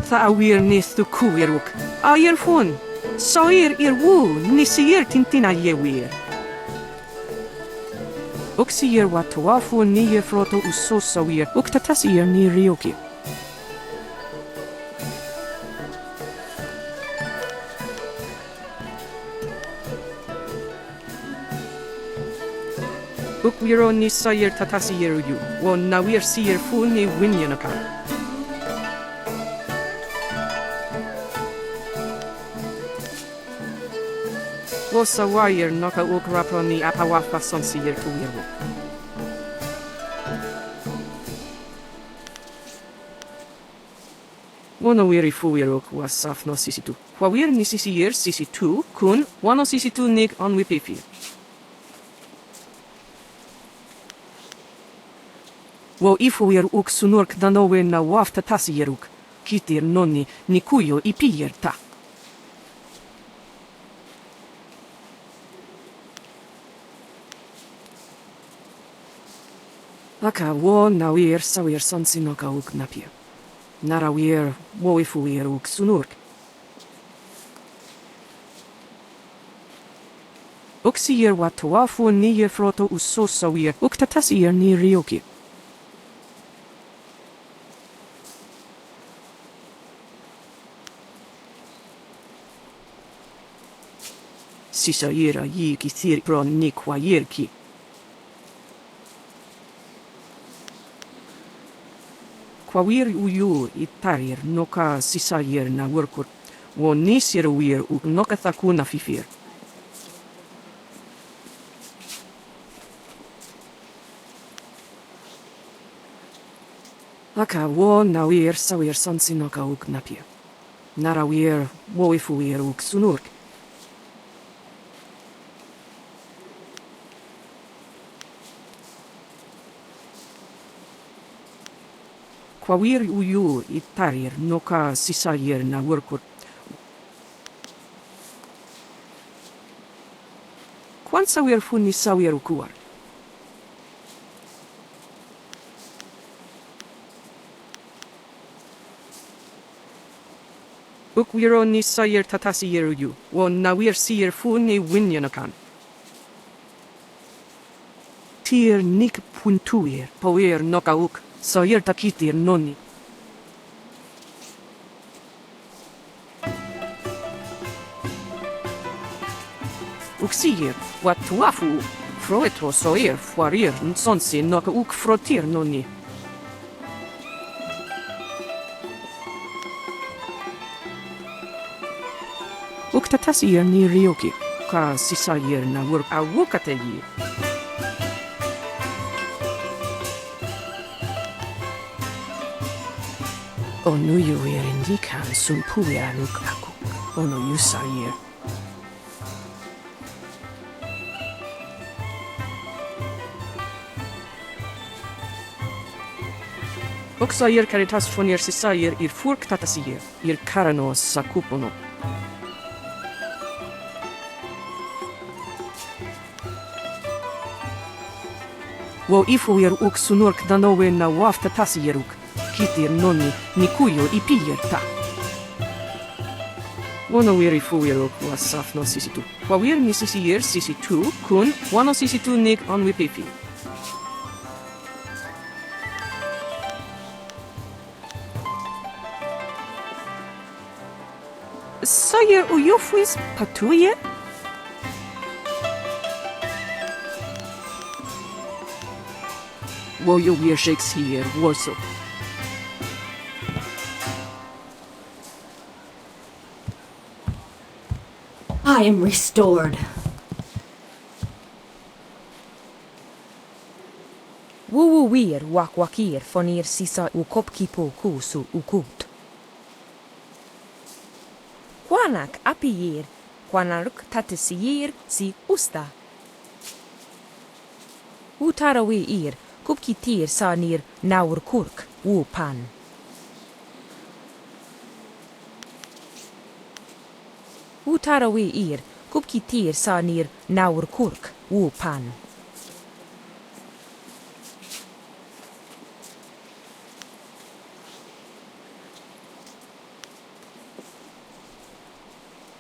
Tha awir nis tu kuiruk. Ayer fun. Soir wu nisir tintina yewir. Uksir watuafu ni froto usosawir. Uktatasir ni ryoki. Ukwiro ni sayir tatasir yu. Won nawir sir fu ni winyanaka. Wosa wire noka ukrapo ni apawafa son sir kuwiru. Wono wiri fuwiru kwa safno sisitu. Kwawir ni sisir sisitu kun wano sisitu nig on wipifi. Wo ifuir uk sunurk danowe na wafta tasieruk. Kitir nonni nikuyo ipier ta. Aka wo nawir sawir sonsinoka uk napia. Narawir wo ifuir uk sunurk. Uksir watuafu ni froto usosawir uk tatasir ni ryoki. Sisa ira yiki thir pron nikwa yerki. Kwawir uyu itarir noka sisa yer na workur. Wo nisir wir u noka thakuna fifir. Aka wo nawir sawir sonsinoka uk napia. Narawir wo ifuir uk sunurk. Kwawir uyu itarir noka sisayir na workur. Kwan sawir funi sawir ukuar. Ukwiro ni sayir tatasir yu. Won nawir sir funi winyanakan. Tir nik puntuir poir noka uk. Sayir takitir nonni. Uksir watuafu froetro soir fuarir nsonsi noka uk frotir nonni. Uktatasir ni ryoki. Ka sisayir na work awukategi. Onu yu indikan sun puyanuk akuk. Onu yu sayir. Oksayir karitas fonir sisayir ir furk tatasir. Ir karano sakupono. Wo ifuir uk sunurk danowe na wafta tasiruk. Kitir nonni nikuyo ipier ta. Wono wiri fuir uk wasafno sisitu. Kwawir ni sisir sisitu kun wano sisitu nig on wipifi. Sayir uyufwis patuye? Wo you wir Shakespeare warso. I am restored. Wuwu wir wakwakir fonir sisa ukopkipo kusu ukut. Kwanak apiyir, kwanaruk tatisiyir si usta. Utarawi ir, kupkitir sanir naur kurk, pan. Utarawi ir, kupkitir sanir naur kurk, pan.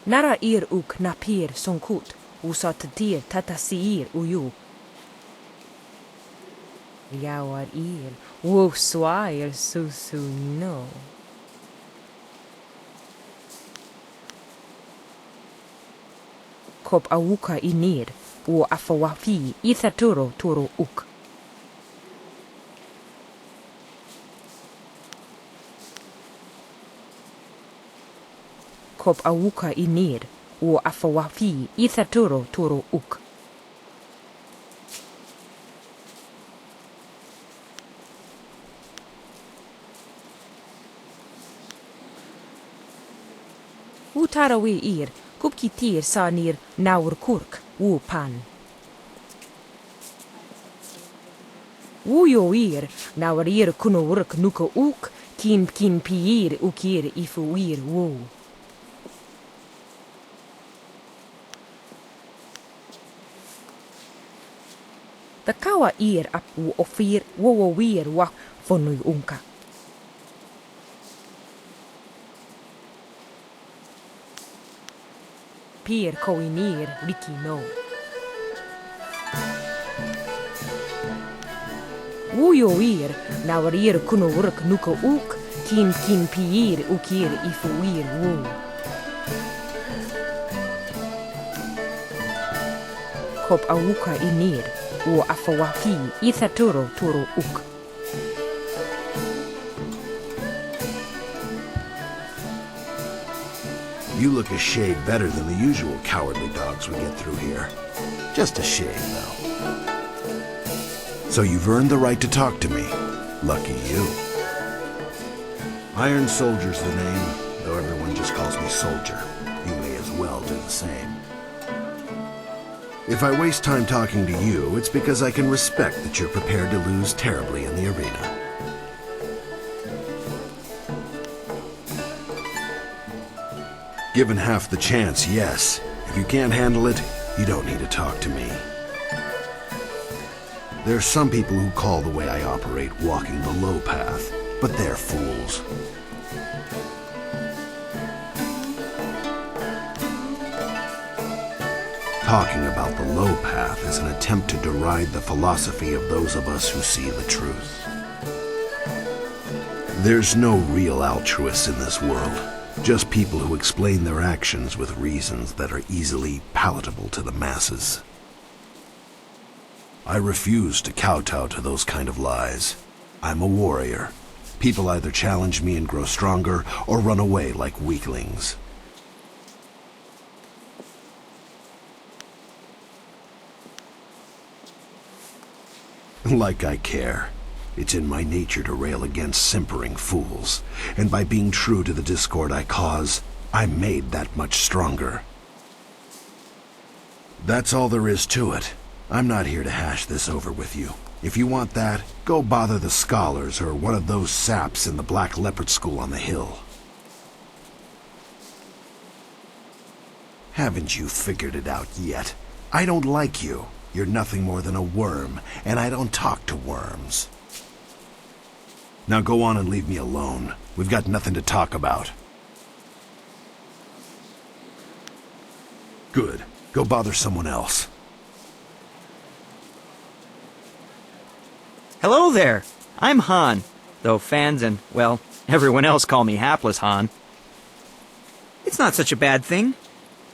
Nara ir uk napir sonkut, usat tir tatasiir uju. Jauar ir, woswair susu no. Kop awuka inir, o afawafi ithaturo turo uk. Kop awuka inir, o afawafi ithaturo turo uk. Utarawi ir, kupki tir sanir naur kurk, u pan. Uyo ir, naur ir kuno urk nuko uk, kin piir ukir ifu ir wo. The kawa ir ap u ofir wo wir wak fonui unka. Pier koinir riki no. Uyo ir, naur ir kuno urk nuko uk, kin piir ukir ifu ir wo. Kop awuka inir, o afawafi ithaturo turo uk. You look a shade better than the usual cowardly dogs we get through here. Just a shade, though. So you've earned the right to talk to me. Lucky you. Iron Soldier's the name, though everyone just calls me Soldier. You may as well do the same. If I waste time talking to you, it's because I can respect that you're prepared to lose terribly in the arena. Given half the chance, yes. If you can't handle it, you don't need to talk to me. There are some people who call the way I operate walking the low path, but they're fools. Talking about the low path is an attempt to deride the philosophy of those of us who see the truth. There's no real altruists in this world. Just people who explain their actions with reasons that are easily palatable to the masses. I refuse to kowtow to those kind of lies. I'm a warrior. People either challenge me and grow stronger, or run away like weaklings. Like I care. It's in my nature to rail against simpering fools, and by being true to the discord I cause, I'm made that much stronger. That's all there is to it. I'm not here to hash this over with you. If you want that, go bother the scholars or one of those saps in the Black Leopard School on the hill. Haven't you figured it out yet? I don't like you. You're nothing more than a worm, and I don't talk to worms. Now go on and leave me alone. We've got nothing to talk about. Good. Go bother someone else. Hello there. I'm Han, though fans and, well, everyone else call me Hapless Han. It's not such a bad thing.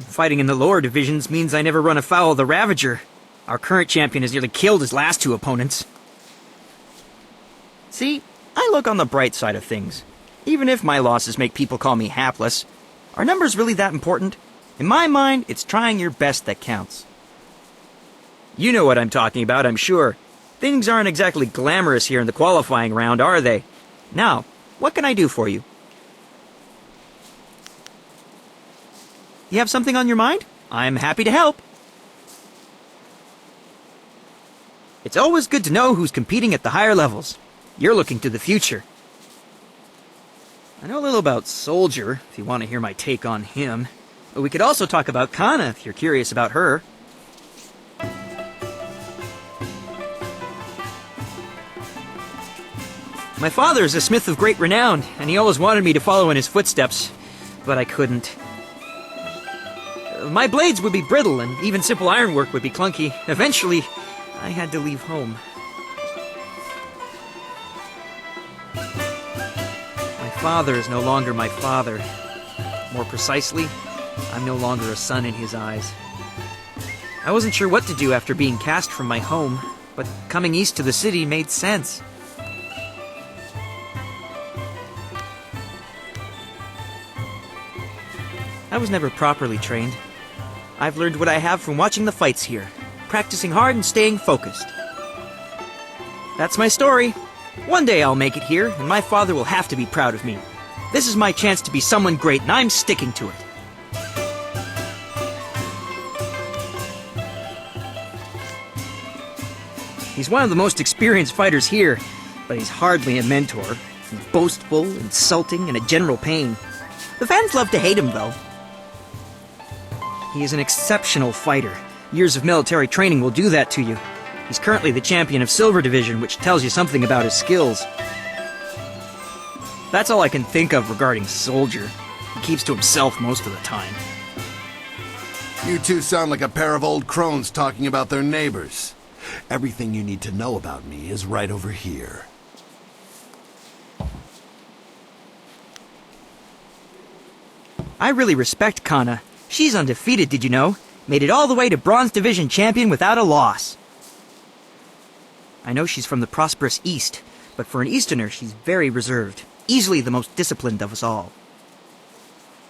Fighting in the lower divisions means I never run afoul of the Ravager. Our current champion has nearly killed his last two opponents. See, I look on the bright side of things. Even if my losses make people call me hapless, are numbers really that important? In my mind, it's trying your best that counts. You know what I'm talking about, I'm sure. Things aren't exactly glamorous here in the qualifying round, are they? Now, what can I do for you? You have something on your mind? I'm happy to help. It's always good to know who's competing at the higher levels. You're looking to the future. I know a little about Soldier, if you want to hear my take on him. But we could also talk about Kana, if you're curious about her. My father is a smith of great renown, and he always wanted me to follow in his footsteps, but I couldn't. My blades would be brittle, and even simple ironwork would be clunky. Eventually, I had to leave home. My father is no longer my father. More precisely, I'm no longer a son in his eyes. I wasn't sure what to do after being cast from my home, but coming east to the city made sense. I was never properly trained. I've learned what I have from watching the fights here, practicing hard and staying focused. That's my story. One day I'll make it here, and my father will have to be proud of me. This is my chance to be someone great, and I'm sticking to it. He's one of the most experienced fighters here, but he's hardly a mentor. He's boastful, insulting, and a general pain. The fans love to hate him, though. He is an exceptional fighter. Years of military training will do that to you. He's currently the champion of Silver Division, which tells you something about his skills. That's all I can think of regarding Soldier. He keeps to himself most of the time. You two sound like a pair of old crones talking about their neighbors. Everything you need to know about me is right over here. I really respect Kana. She's undefeated, did you know? Made it all the way to Bronze Division champion without a loss. I know she's from the prosperous East, but for an Easterner, she's very reserved. Easily the most disciplined of us all.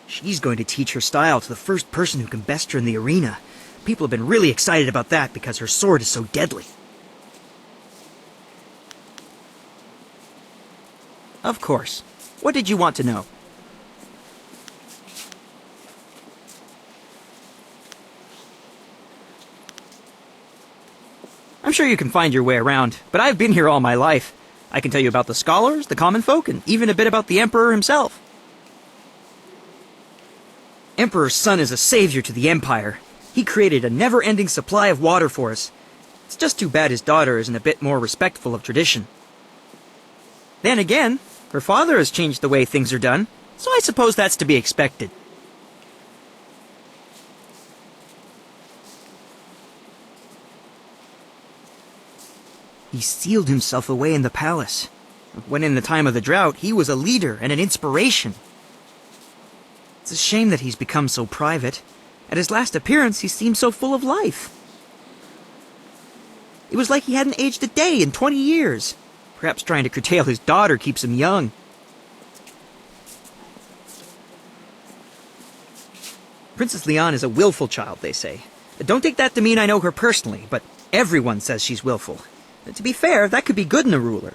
She's going to teach her style to the first person who can best her in the arena. People have been really excited about that because her sword is so deadly. Of course. What did you want to know? I'm sure you can find your way around, but I've been here all my life. I can tell you about the scholars, the common folk, and even a bit about the Emperor himself. Emperor Sun is a savior to the Empire. He created a never-ending supply of water for us. It's just too bad his daughter isn't a bit more respectful of tradition. Then again, her father has changed the way things are done, so I suppose that's to be expected. He sealed himself away in the palace. When in the time of the drought, he was a leader and an inspiration. It's a shame that he's become so private. At his last appearance, he seemed so full of life. It was like he hadn't aged a day in 20 years. Perhaps trying to curtail his daughter keeps him young. Princess Leon is a willful child, they say. Don't take that to mean I know her personally, but everyone says she's willful. To be fair, that could be good in a ruler.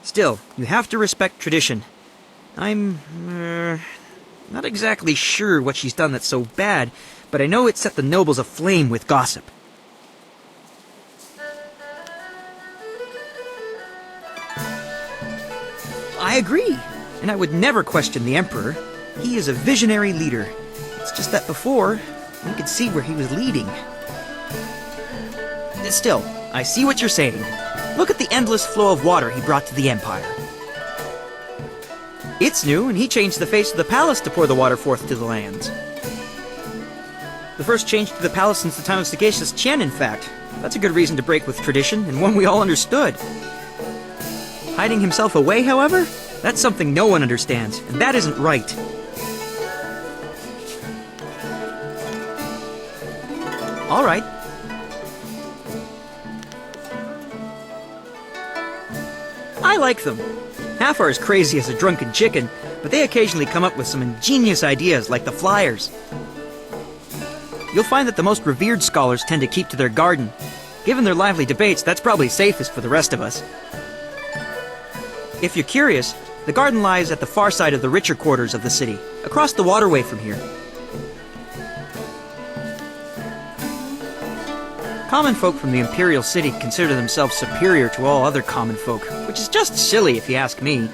Still, you have to respect tradition. I'm not exactly sure what she's done that's so bad, but I know it set the nobles aflame with gossip. I agree, and I would never question the Emperor. He is a visionary leader. It's just that before, we could see where he was leading. Still, I see what you're saying. Look at the endless flow of water he brought to the Empire. It's new, and he changed the face of the palace to pour the water forth to the lands. The first change to the palace since the time of sagacious Qian, in fact. That's a good reason to break with tradition, and one we all understood. Hiding himself away, however, that's something no one understands, and that isn't right. All right. I like them. Half are as crazy as a drunken chicken, but they occasionally come up with some ingenious ideas like the flyers. You'll find that the most revered scholars tend to keep to their garden. Given their lively debates, that's probably safest for the rest of us. If you're curious, the garden lies at the far side of the richer quarters of the city, across the waterway from here. Common folk from the Imperial City consider themselves superior to all other common folk, which is just silly if you ask me.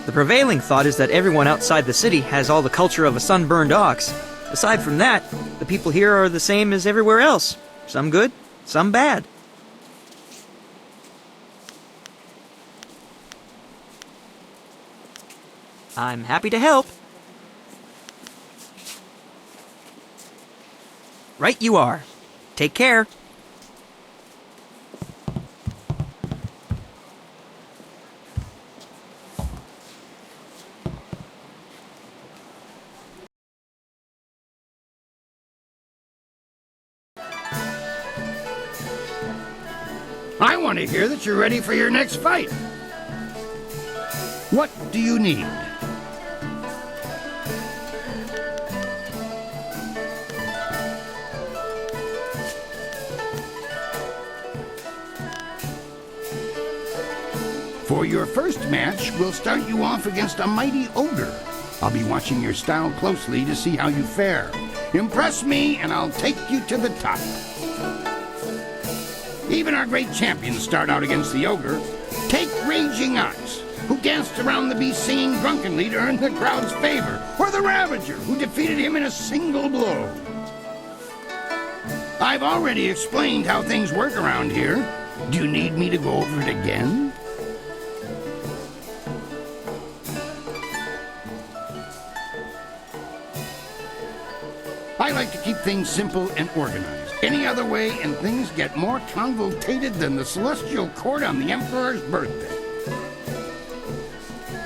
The prevailing thought is that everyone outside the city has all the culture of a sunburned ox. Aside from that, the people here are the same as everywhere else. Some good, some bad. I'm happy to help. Right you are. Take care. I want to hear that you're ready for your next fight. What do you need? For your first match, we'll start you off against a mighty ogre. I'll be watching your style closely to see how you fare. Impress me, and I'll take you to the top. Even our great champions start out against the ogre. Take Raging Ox, who danced around the beast singing drunkenly to earn the crowd's favor, or the Ravager, who defeated him in a single blow. I've already explained how things work around here. Do you need me to go over it again? I like to keep things simple and organized. Any other way, and things get more convoluted than the celestial court on the Emperor's birthday.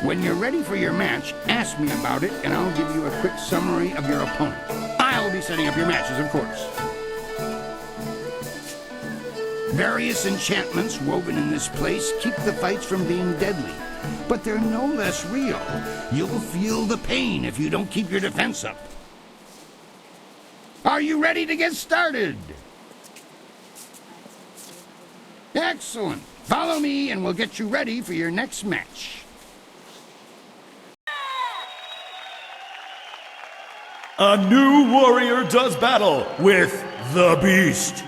When you're ready for your match, ask me about it, and I'll give you a quick summary of your opponent. I'll be setting up your matches, of course. Various enchantments woven in this place keep the fights from being deadly, but they're no less real. You'll feel the pain if you don't keep your defense up. Are you ready to get started? Excellent. Follow me and we'll get you ready for your next match. A new warrior does battle with the Beast.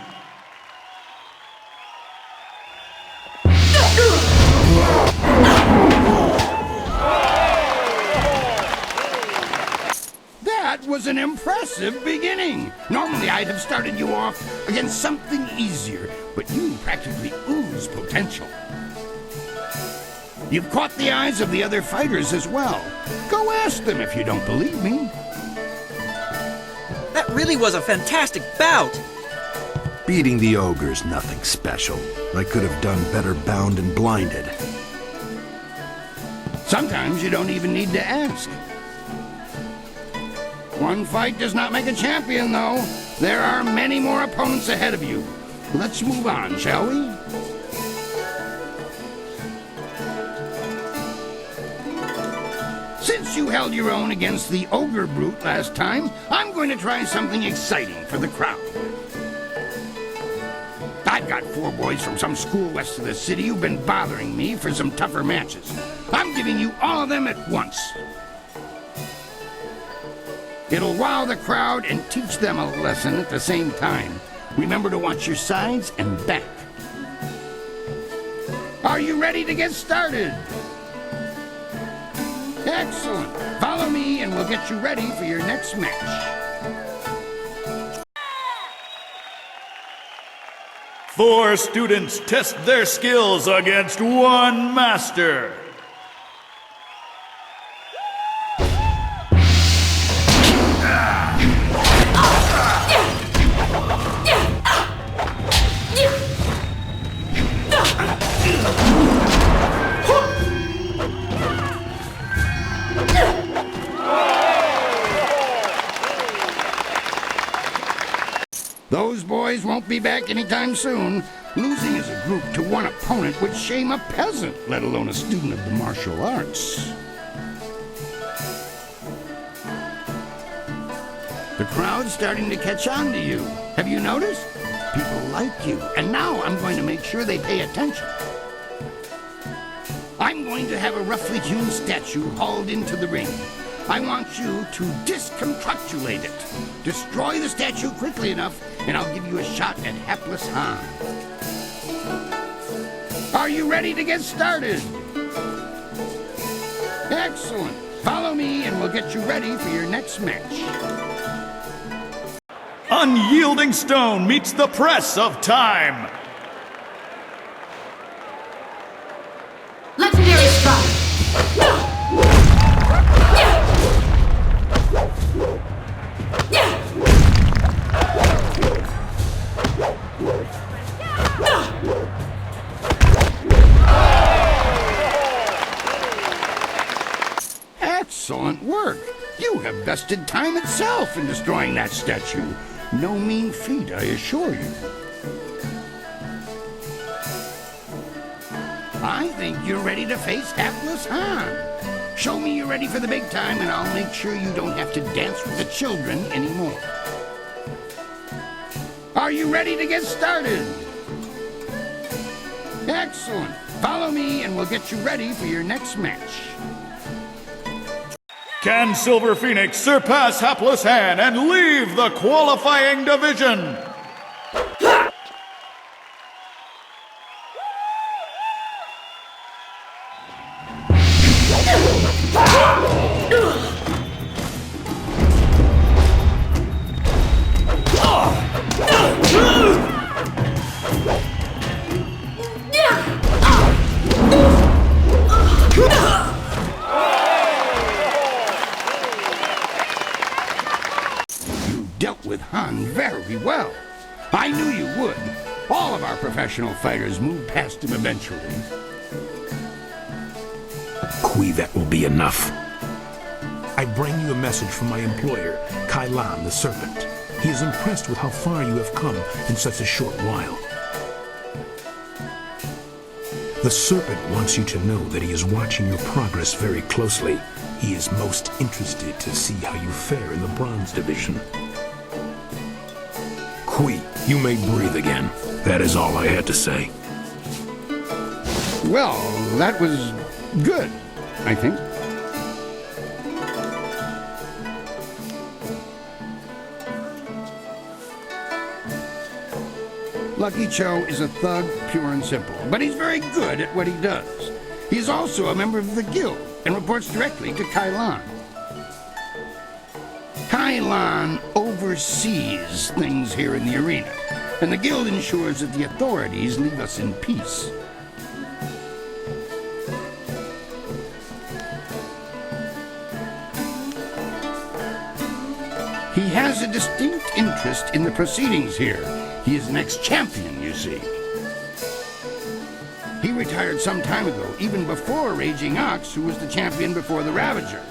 That was an impressive beginning. Normally I'd have started you off against something easier, but you practically ooze potential. You've caught the eyes of the other fighters as well. Go ask them if you don't believe me. That really was a fantastic bout. Beating the ogre's nothing special. I could have done better bound and blinded. Sometimes you don't even need to ask. One fight does not make a champion, though. There are many more opponents ahead of you. Let's move on, shall we? Since you held your own against the ogre brute last time, I'm going to try something exciting for the crowd. I've got 4 boys from some school west of the city who've been bothering me for some tougher matches. I'm giving you all of them at once. It'll wow the crowd and teach them a lesson at the same time. Remember to watch your sides and back. Are you ready to get started? Excellent. Follow me and we'll get you ready for your next match. 4 students test their skills against 1 master. Those boys won't be back anytime soon. Losing as a group to one opponent would shame a peasant, let alone a student of the martial arts. The crowd's starting to catch on to you. Have you noticed? People like you, and now I'm going to make sure they pay attention. I'm going to have a roughly hewn statue hauled into the ring. I want you to disconstructulate it. Destroy the statue quickly enough, and I'll give you a shot at hapless Han. Are you ready to get started? Excellent. Follow me, and we'll get you ready for your next match. Unyielding stone meets the press of time. Legendary strike. Excellent work. You have bested time itself in destroying that statue. No mean feat, I assure you. I think you're ready to face Hapless Han. Show me you're ready for the big time, and I'll make sure you don't have to dance with the children anymore. Are you ready to get started? Excellent. Follow me, and we'll get you ready for your next match. Can Silver Phoenix surpass Hapless Han and leave the qualifying division? Dealt with Han very well. I knew you would. All of our professional fighters move past him eventually. Kui, that will be enough. I bring you a message from my employer, Kai Lan the Serpent. He is impressed with how far you have come in such a short while. The Serpent wants you to know that he is watching your progress very closely. He is most interested to see how you fare in the Bronze Division. Kui, you may breathe again. That is all I had to say. Well, that was good, I think. Lucky Cho is a thug, pure and simple, but he's very good at what he does. He's also a member of the guild and reports directly to Kai Lan. Kai Lan oversees things here in the arena, and the guild ensures that the authorities leave us in peace. He has a distinct interest in the proceedings here. He is an ex-champion, you see. He retired some time ago, even before Raging Ox, who was the champion before the Ravager.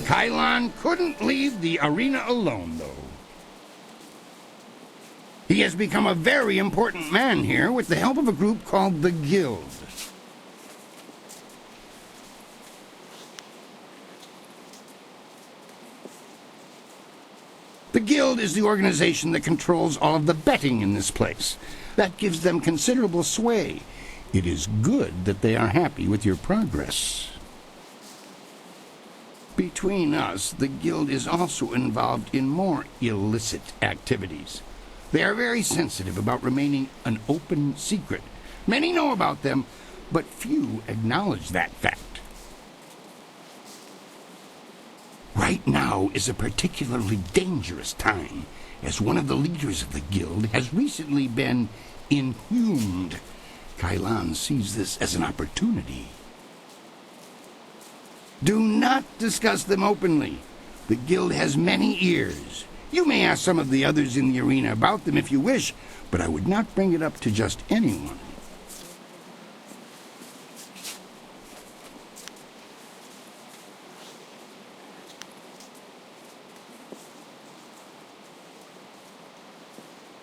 Kai Lan couldn't leave the arena alone, though. He has become a very important man here with the help of a group called the Guild. The Guild is the organization that controls all of the betting in this place. That gives them considerable sway. It is good that they are happy with your progress. Between us, the Guild is also involved in more illicit activities. They are very sensitive about remaining an open secret. Many know about them, but few acknowledge that fact. Right now is a particularly dangerous time, as one of the leaders of the Guild has recently been inhumed. Kai Lan sees this as an opportunity. Do not discuss them openly. The Guild has many ears. You may ask some of the others in the arena about them if you wish, but I would not bring it up to just anyone.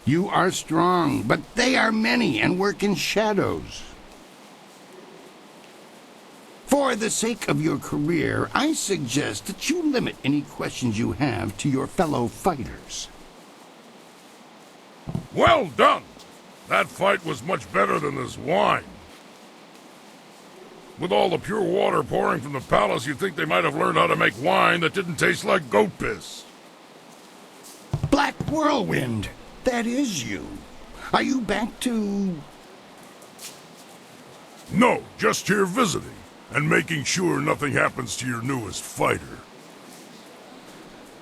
You are strong, but they are many and work in shadows. For the sake of your career, I suggest that you limit any questions you have to your fellow fighters. Well done! That fight was much better than this wine. With all the pure water pouring from the palace, you'd think they might have learned how to make wine that didn't taste like goat piss. Black Whirlwind! That is you. Are you back to... No, just here visiting, and making sure nothing happens to your newest fighter.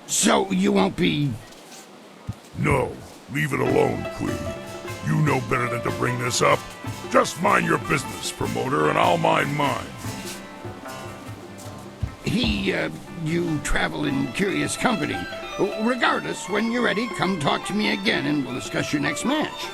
So you won't be... No, leave it alone, Kui. You know better than to bring this up. Just mind your business, promoter, and I'll mind mine. You travel in curious company. Regardless, when you're ready, come talk to me again and we'll discuss your next match.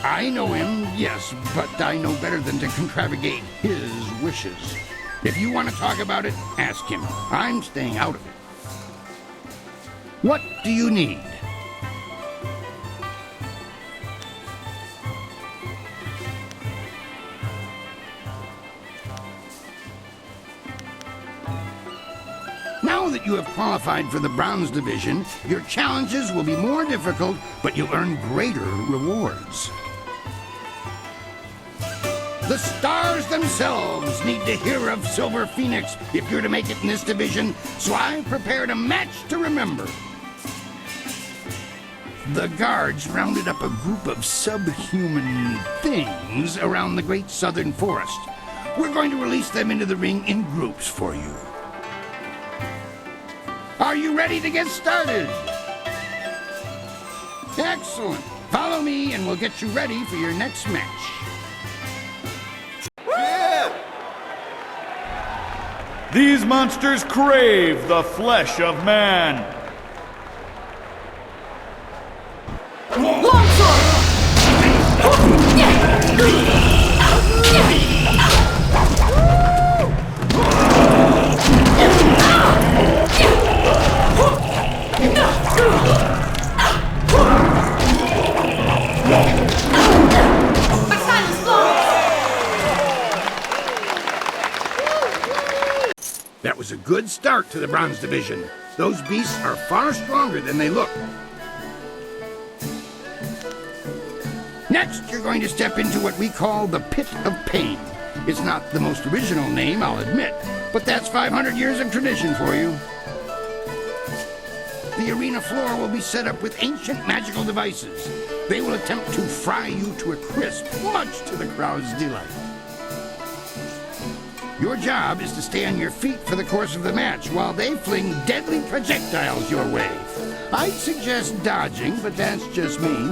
I know him, yes, but I know better than to contravigate his wishes. If you want to talk about it, ask him. I'm staying out of it. What do you need? Now that you have qualified for the Bronze Division, your challenges will be more difficult, but you'll earn greater rewards. The stars themselves need to hear of Silver Phoenix if you're to make it in this division, so I've prepared a match to remember. The guards rounded up a group of subhuman things around the Great Southern Forest. We're going to release them into the ring in groups for you. Are you ready to get started? Excellent. Follow me and we'll get you ready for your next match. These monsters crave the flesh of man. That was a good start to the Bronze Division. Those beasts are far stronger than they look. Next, you're going to step into what we call the Pit of Pain. It's not the most original name, I'll admit, but that's 500 years of tradition for you. The arena floor will be set up with ancient magical devices. They will attempt to fry you to a crisp, much to the crowd's delight. Your job is to stay on your feet for the course of the match while they fling deadly projectiles your way. I'd suggest dodging, but that's just me.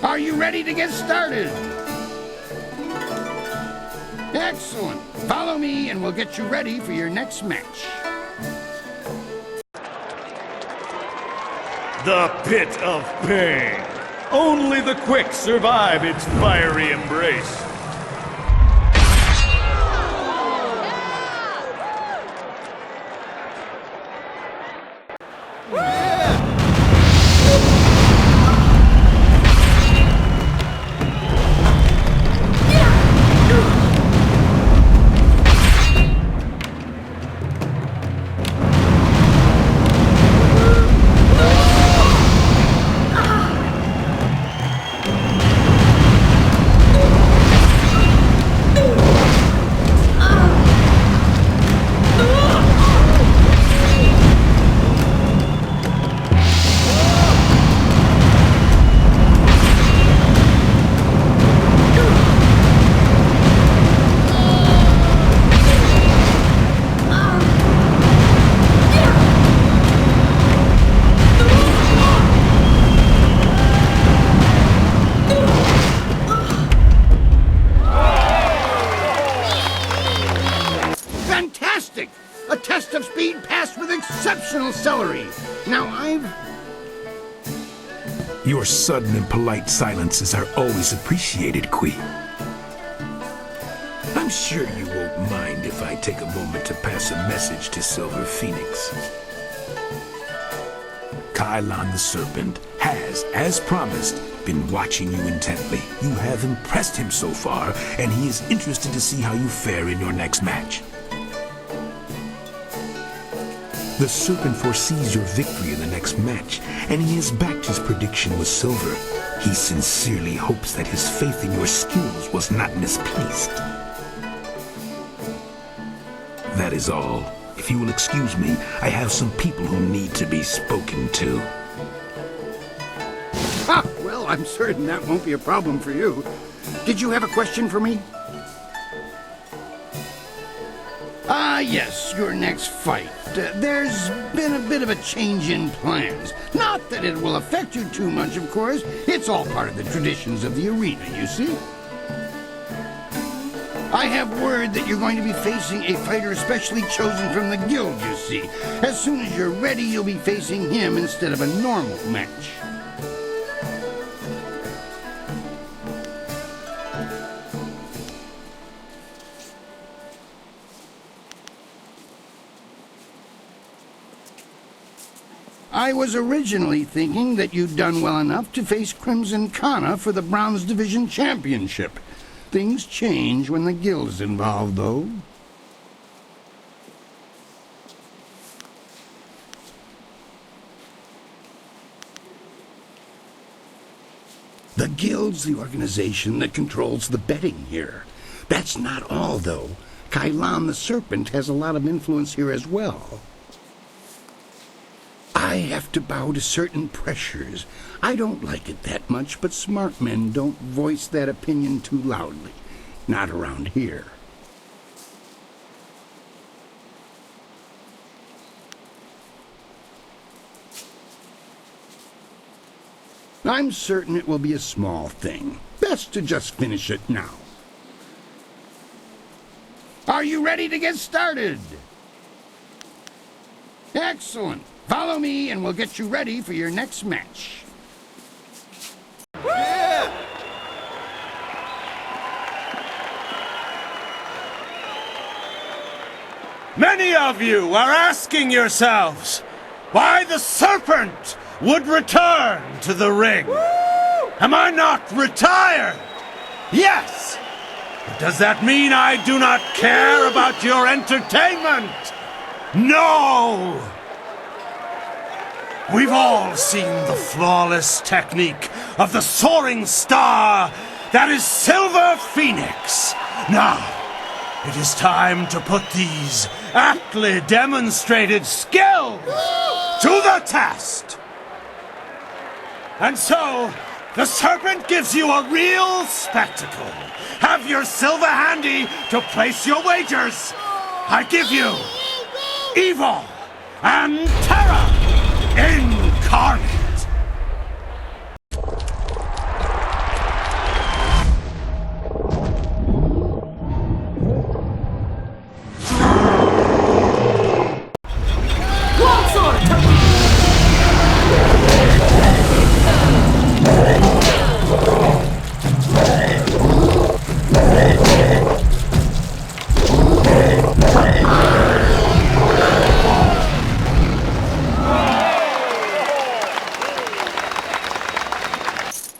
Are you ready to get started? Excellent. Follow me and we'll get you ready for your next match. The Pit of Pain. Only the quick survive its fiery embrace. Fantastic! A test of speed passed with exceptional celery. Now Your sudden and polite silences are always appreciated, Queen. I'm sure you won't mind if I take a moment to pass a message to Silver Phoenix. Kylon the Serpent has, as promised, been watching you intently. You have impressed him so far, and he is interested to see how you fare in your next match. The Serpent foresees your victory in the next match, and he has backed his prediction with Silver. He sincerely hopes that his faith in your skills was not misplaced. That is all. If you will excuse me, I have some people who need to be spoken to. Ah, well, I'm certain that won't be a problem for you. Did you have a question for me? Yes, your next fight. There's been a bit of a change in plans. Not that it will affect you too much, of course. It's all part of the traditions of the arena, you see. I have word that you're going to be facing a fighter specially chosen from the guild, you see. As soon as you're ready, you'll be facing him instead of a normal match. I was originally thinking that you'd done well enough to face Crimson Kana for the Bronze Division Championship. Things change when the guild's involved, though. The guild's the organization that controls the betting here. That's not all, though. Kailan the Serpent has a lot of influence here as well. I have to bow to certain pressures. I don't like it that much, but smart men don't voice that opinion too loudly. Not around here. I'm certain it will be a small thing. Best to just finish it now. Are you ready to get started? Excellent. Follow me and we'll get you ready for your next match. Yeah! Many of you are asking yourselves why the Serpent would return to the ring. Woo! Am I not retired? Yes! But does that mean I do not care about your entertainment? No! We've all seen the flawless technique of the soaring star that is Silver Phoenix. Now, it is time to put these aptly demonstrated skills to the test. And so, the Serpent gives you a real spectacle. Have your silver handy to place your wagers. I give you Evil and Terror Incarnate.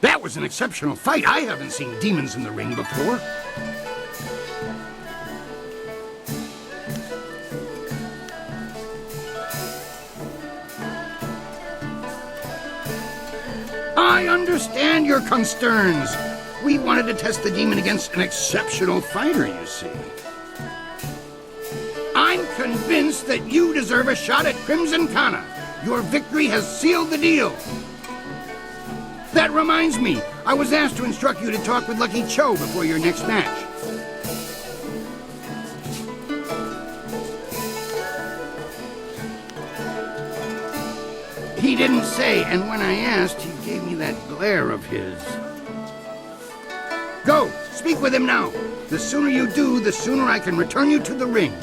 That was an exceptional fight. I haven't seen demons in the ring before. I understand your concerns. We wanted to test the demon against an exceptional fighter, you see. I'm convinced that you deserve a shot at Crimson Kana. Your victory has sealed the deal. That reminds me, I was asked to instruct you to talk with Lucky Cho before your next match. He didn't say, and when I asked, he gave me that glare of his. Go, speak with him now. The sooner you do, the sooner I can return you to the ring.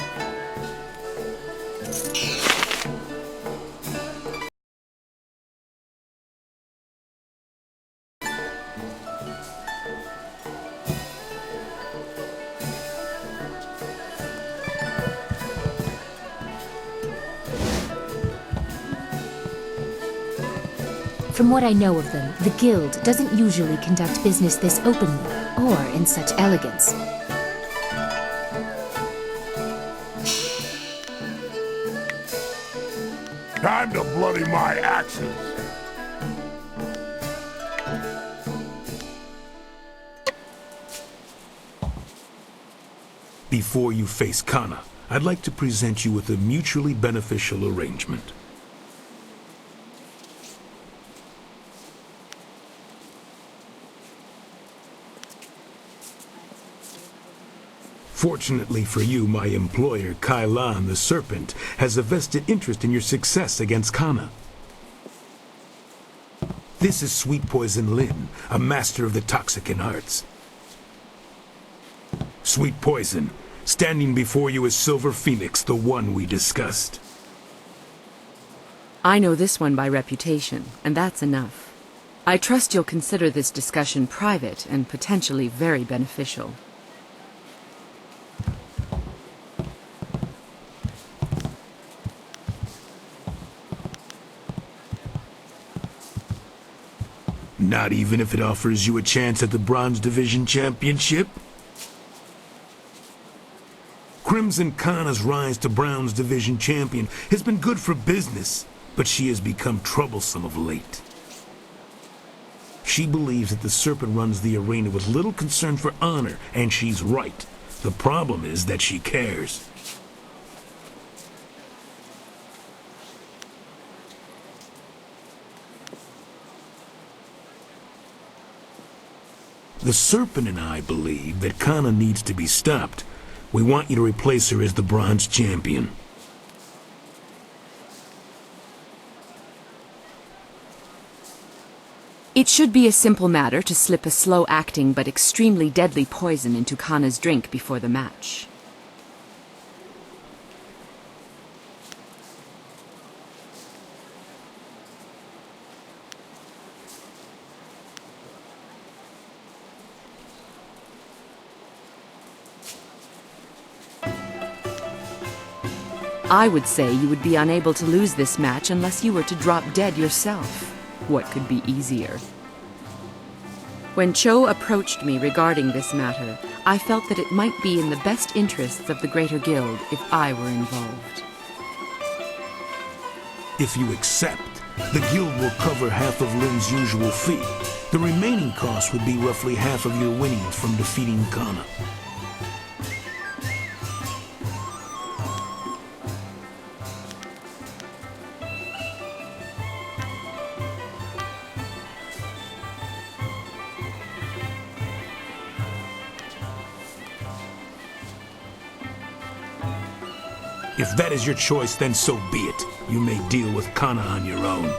From what I know of them, the Guild doesn't usually conduct business this openly, or in such elegance. Time to bloody my axes. Before you face Kana, I'd like to present you with a mutually beneficial arrangement. Fortunately for you, my employer, Kailan the Serpent, has a vested interest in your success against Kana. This is Sweet Poison Lin, a master of the Toxican arts. Sweet Poison, standing before you is Silver Phoenix, the one we discussed. I know this one by reputation, and that's enough. I trust you'll consider this discussion private and potentially very beneficial. Not even if it offers you a chance at the Bronze Division Championship? Crimson Kana's rise to Bronze Division Champion has been good for business, but she has become troublesome of late. She believes that the Serpent runs the arena with little concern for honor, and she's right. The problem is that she cares. The Serpent and I believe that Kana needs to be stopped. We want you to replace her as the Bronze Champion. It should be a simple matter to slip a slow-acting but extremely deadly poison into Kana's drink before the match. I would say you would be unable to lose this match unless you were to drop dead yourself. What could be easier? When Cho approached me regarding this matter, I felt that it might be in the best interests of the Greater Guild if I were involved. If you accept, the Guild will cover half of Lin's usual fee. The remaining cost would be roughly half of your winnings from defeating Kana. If that is your choice, then so be it. You may deal with Kana on your own.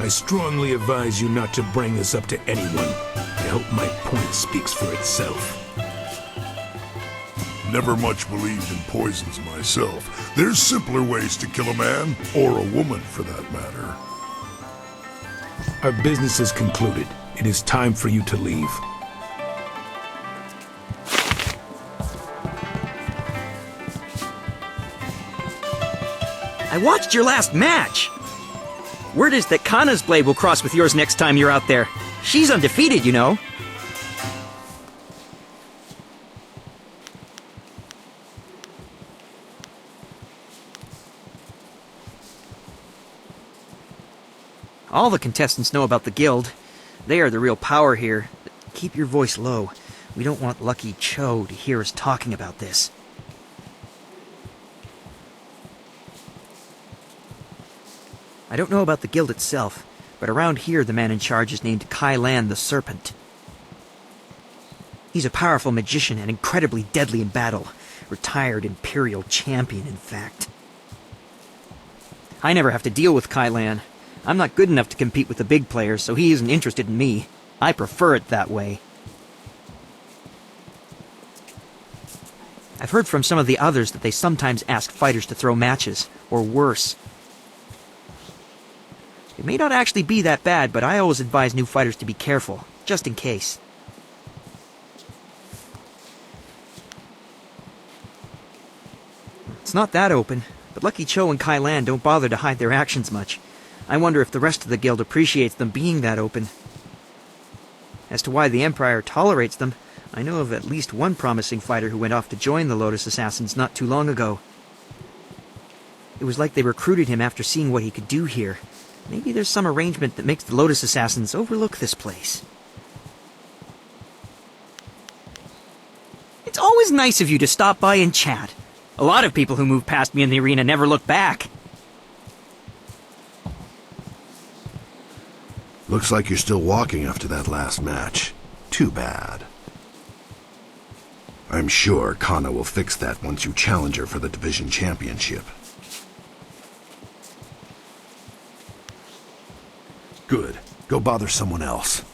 I strongly advise you not to bring this up to anyone. I hope my point speaks for itself. Never much believed in poisons myself. There's simpler ways to kill a man, or a woman for that matter. Our business is concluded. It is time for you to leave. I watched your last match! Word is that Kana's blade will cross with yours next time you're out there. She's undefeated, you know. All the contestants know about the guild. They are the real power here. Keep your voice low. We don't want Lucky Cho to hear us talking about this. I don't know about the guild itself, but around here the man in charge is named Kai Lan the Serpent. He's a powerful magician and incredibly deadly in battle. Retired Imperial champion, in fact. I never have to deal with Kai Lan. I'm not good enough to compete with the big players, so he isn't interested in me. I prefer it that way. I've heard from some of the others that they sometimes ask fighters to throw matches, or worse. It may not actually be that bad, but I always advise new fighters to be careful, just in case. It's not that open, but Lucky Cho and Kai Lan don't bother to hide their actions much. I wonder if the rest of the guild appreciates them being that open. As to why the Empire tolerates them, I know of at least one promising fighter who went off to join the Lotus Assassins not too long ago. It was like they recruited him after seeing what he could do here. Maybe there's some arrangement that makes the Lotus Assassins overlook this place. It's always nice of you to stop by and chat. A lot of people who move past me in the arena never look back. Looks like you're still walking after that last match. Too bad. I'm sure Kana will fix that once you challenge her for the Division Championship. Good. Go bother someone else.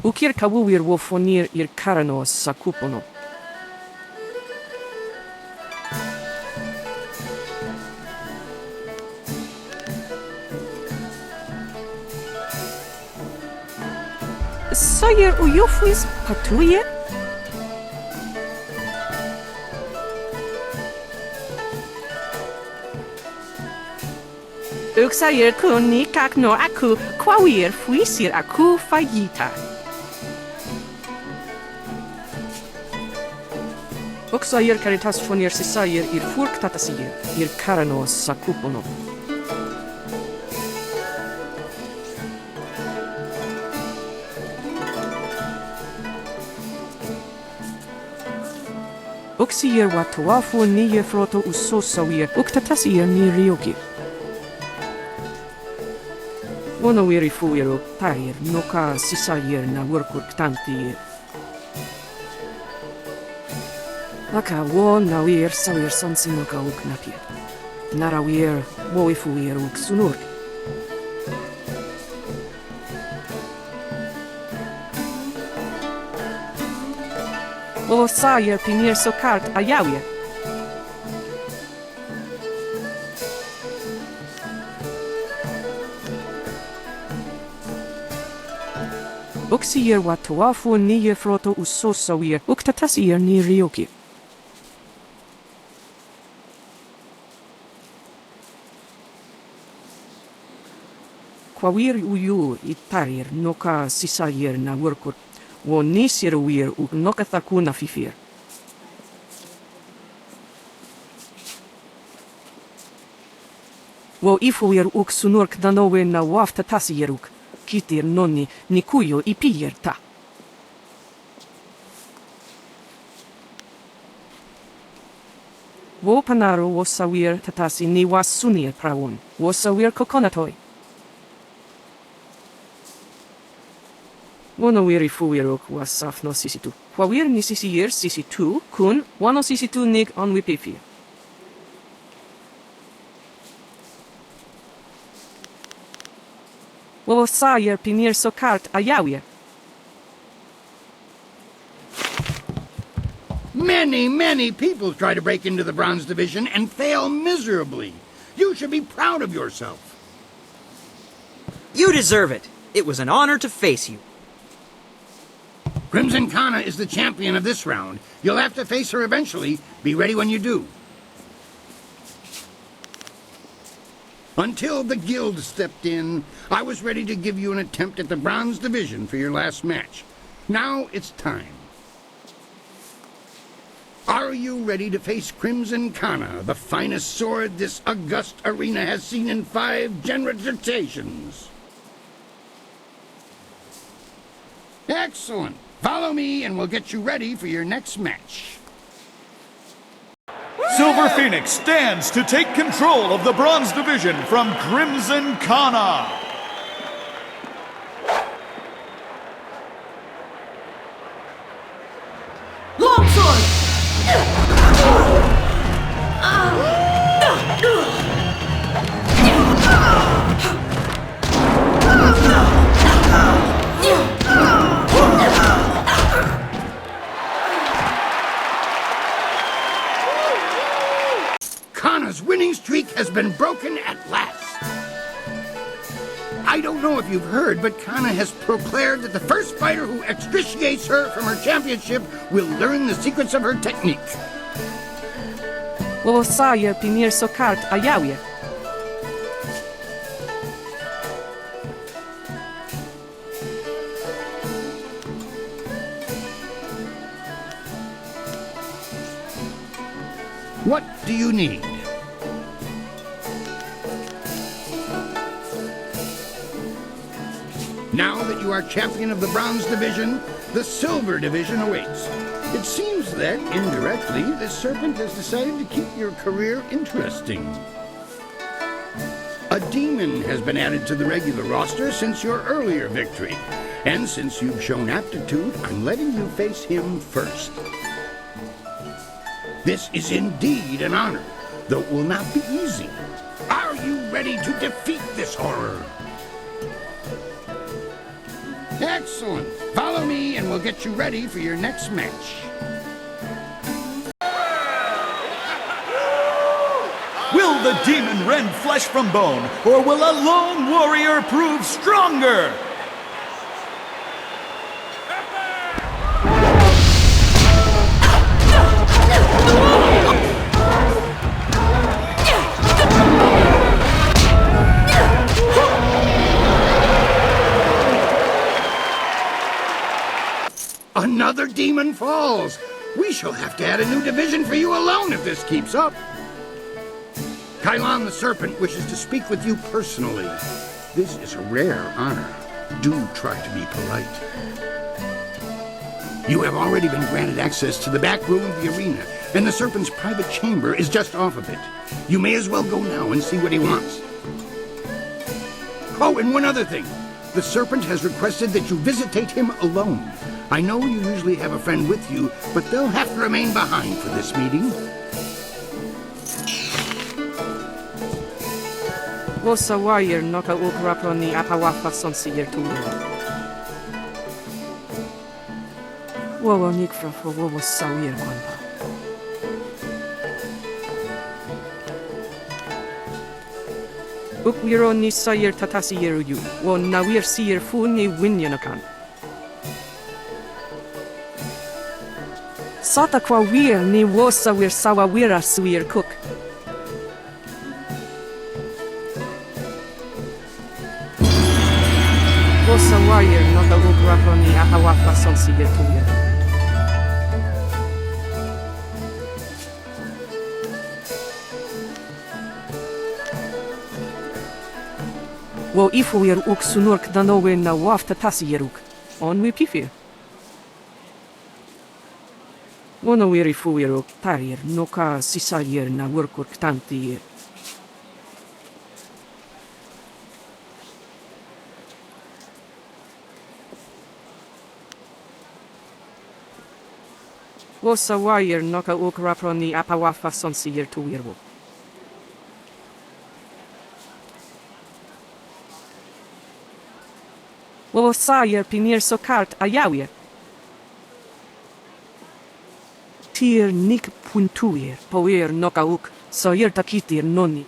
Ukir kawuir wo fonir ir karanos sakupono. Sayer uyofwis patuye? Uksair kun ni kak no aku kwawir fuisir aku fayita. Uksair caritas fonir sisair ir furk tatasir ir karano sakupono. Uksier watuafu ni froto usosawir uktatasir ni ryoki. Onowiri fuiro tair noka sisayir na workur tantir. Laka wo nawir sawir sonsinoka uknapir. Narawir wo ifuir uksunur. O sajer pinir sokart ajawje. Uksier watuafu nije froto usosawir uktatasir ni ryoki. Kwawir uyu itarir noka sisayir na workur. Wo nisir uir uk nokathaku fifir. Wo ifuir uk sunurk danowe na wafta tasiruk. Kitir nonni nikuyo ipir ta. Wo panaro wo sawir tatasi ni was sunir prawun. Wo sawir kokonatoi. Wono wiri fuirok was safno sisitu. Kwawir ni sisir sisitu kun wano sisitu nig on wipifir. Wo sajer pinir sokart ajawje. Many people try to break into the Bronze Division and fail miserably. You should be proud of yourself. You deserve it. It was an honor to face you. Crimson Kana is the champion of this round. You'll have to face her eventually. Be ready when you do. Until the guild stepped in, I was ready to give you an attempt at the Bronze Division for your last match. Now it's time. Are you ready to face Crimson Kana, the finest sword this august arena has seen in 5 generations? Excellent. Follow me and we'll get you ready for your next match. Silver Phoenix stands to take control of the Bronze Division from Crimson Kana. Longsword! Kana's winning streak has been broken at last. I don't know if you've heard, but Kana has proclaimed that the first fighter who extriciates her from her championship will learn the secrets of her technique. Wo sajer pinir sokart ajawje. What do you need? Now that you are champion of the Bronze Division, the Silver Division awaits. It seems that, indirectly, this serpent has decided to keep your career interesting. A demon has been added to the regular roster since your earlier victory. And since you've shown aptitude, I'm letting you face him first. This is indeed an honor, though it will not be easy. Are you ready to defeat this horror? Excellent. Follow me and we'll get you ready for your next match. Will the demon rend flesh from bone, or will a lone warrior prove stronger? demon falls. We shall have to add a new division for you alone if this keeps up. Kylon the Serpent wishes to speak with you personally. This is a rare honor. Do try to be polite. You have already been granted access to the back room of the arena, and the Serpent's private chamber is just off of it. You may as well go now and see what he wants. Oh, and one other thing. The Serpent has requested that you visitate him alone. I know you usually have a friend with you, but they'll have to remain behind for this meeting. Vossa wire noka ukraproni apawafa son siyer tuwe. Wowo nikfra for wowo sawir konpa. Ukwiro ni sayer tatasi yeruyu, wo nawir siyer fu ni winyanakan. Sata kwa wir ni wo sawir sawawira suir cook. Vossa wire noka ukraproni apawafa son siyer tuwe. Wo ifuir uk sunurk danowe na wafta tasieruk. On we pifir. Wono wir ifuir tarir noka sisalier na workur tanti. Vossa wire noka uk raproni apawafa son sier tuirwo. Wo sayer pinir sokart ayawie. Tier nik puntuir, poir noka uk, sayer takitir noni.